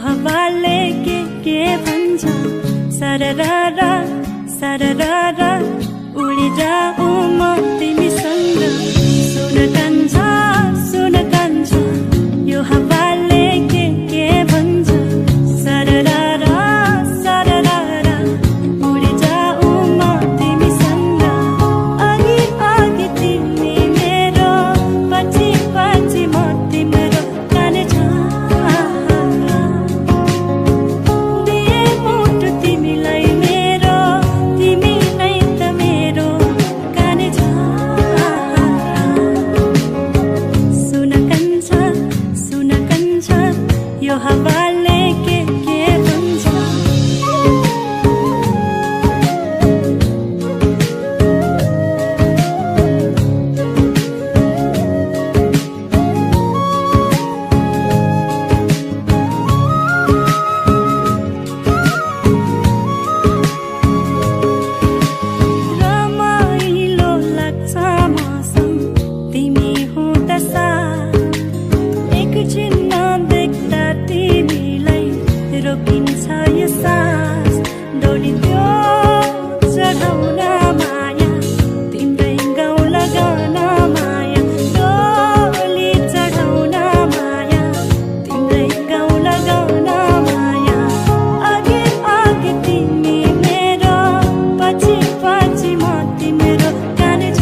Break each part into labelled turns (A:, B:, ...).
A: हावाले के भन्छ सरररा सरररा उडी जाऊ म तिमीसँग सुन कान्छ यो हावाले के भन्छ सरररा सरररा उडी जाऊ म तिमीसँग अघि अघि तिमी मेरो पछि पछि म तिम्रो जाने छ यो हावाले के भन्छ रमाइलो लाग्छ मसँग तिमी हुँदा साथ एकछिन नदेख्दा तिमीलाई रोकिन्छ यो सास डोली त्यो चढाउन माया तिम्रै गाउँ लगाउन माया डोली चढाउन माया तिम्रै गाउँ लगाउन माया अघि अघि तिमी मेरो पछि पछि म तिम्रो जाने छ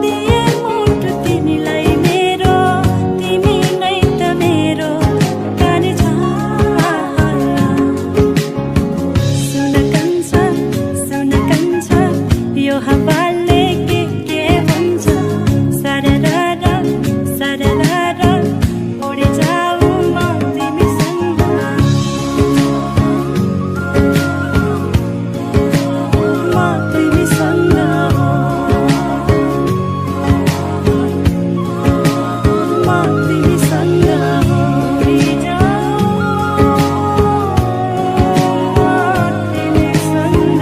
A: दिए मुटु तिमीलाई मेरो तिमी नै त मेरो जाने छ सुन कान्छ यो हावाले के भन्छ सरररा सरररा उडी जाऊ म तिमीसँग म तिमीसँग म तिमीसँग उडी जाऊ म तिमीसँग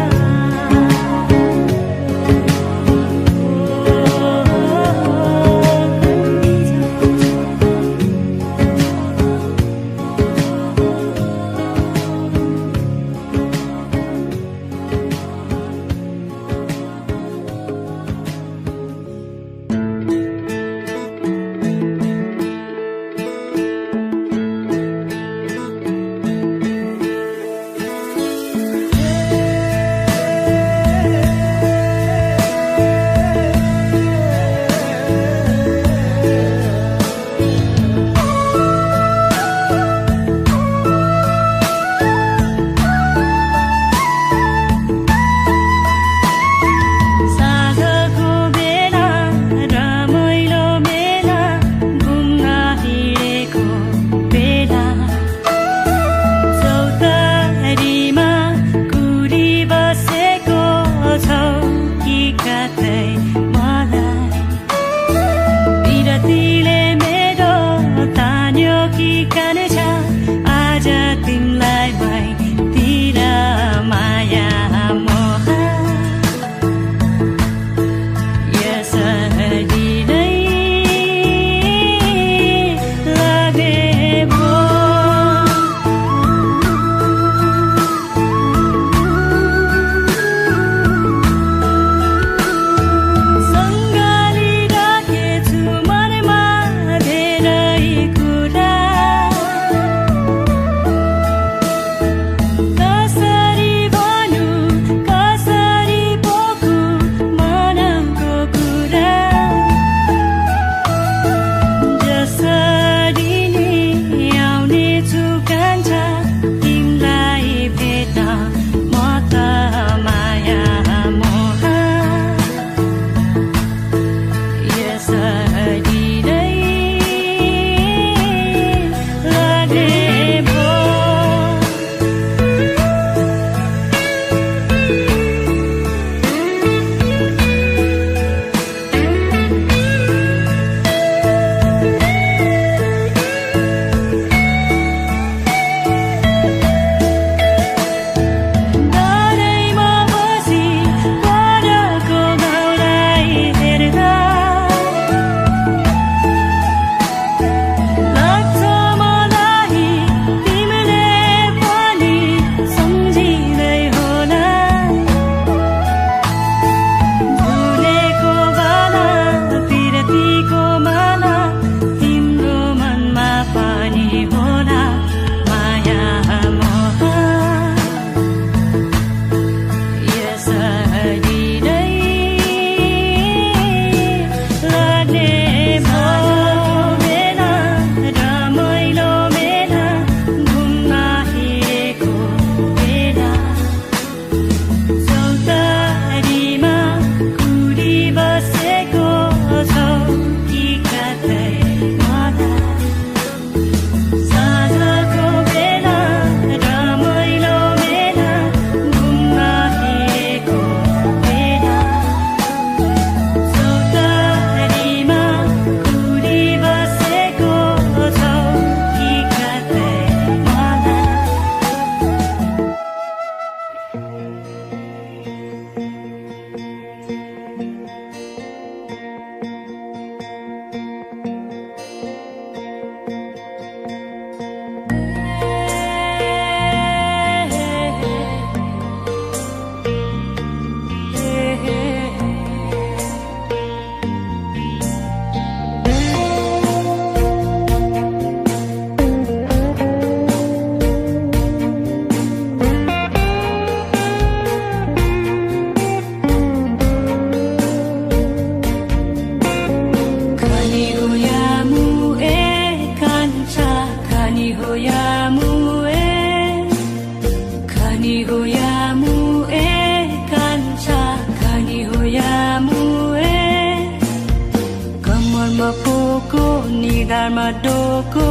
A: संसारमा डोको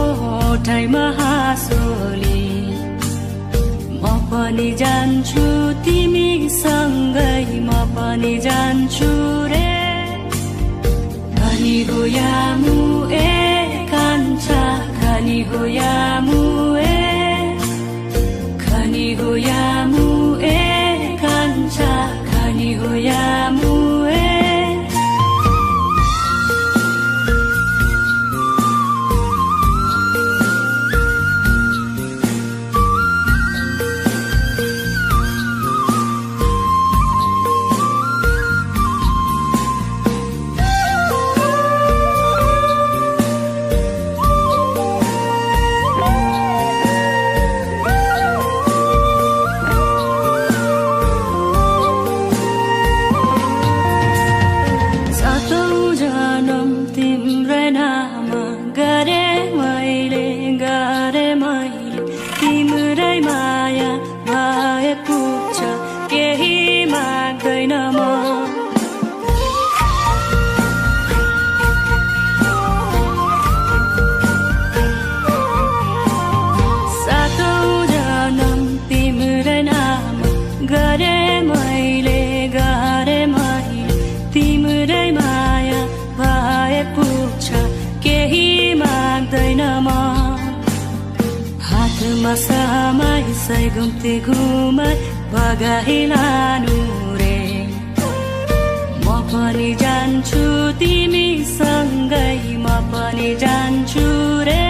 A: ठाउँमा हाँसोली म पनि जान्छु तिमीसँगै म पनि जान्छु रे खानी हो यामु ए कान्छा खानी हो यामु ए खानी हो यामु ए कान्छा खानी हो यामु ए तिम्रै माया भए पुग्छ केही माग्दैन म सातौं जन्म तिम्रै नाम गरे मैले तिम्रै माया भए पुग्छ केही माग्दैन म हातमा समाई घुम्ते घुमाई भगाइलानु रे म पनि जान्छु तिमीसँगै म पनि जान्छु रे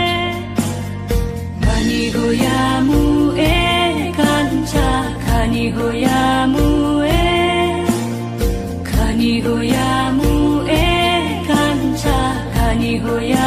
A: खानी हो यामु ए कान्छा खानी हो यामु ए खानी हो यामु ए कान्छा खानी हो यामु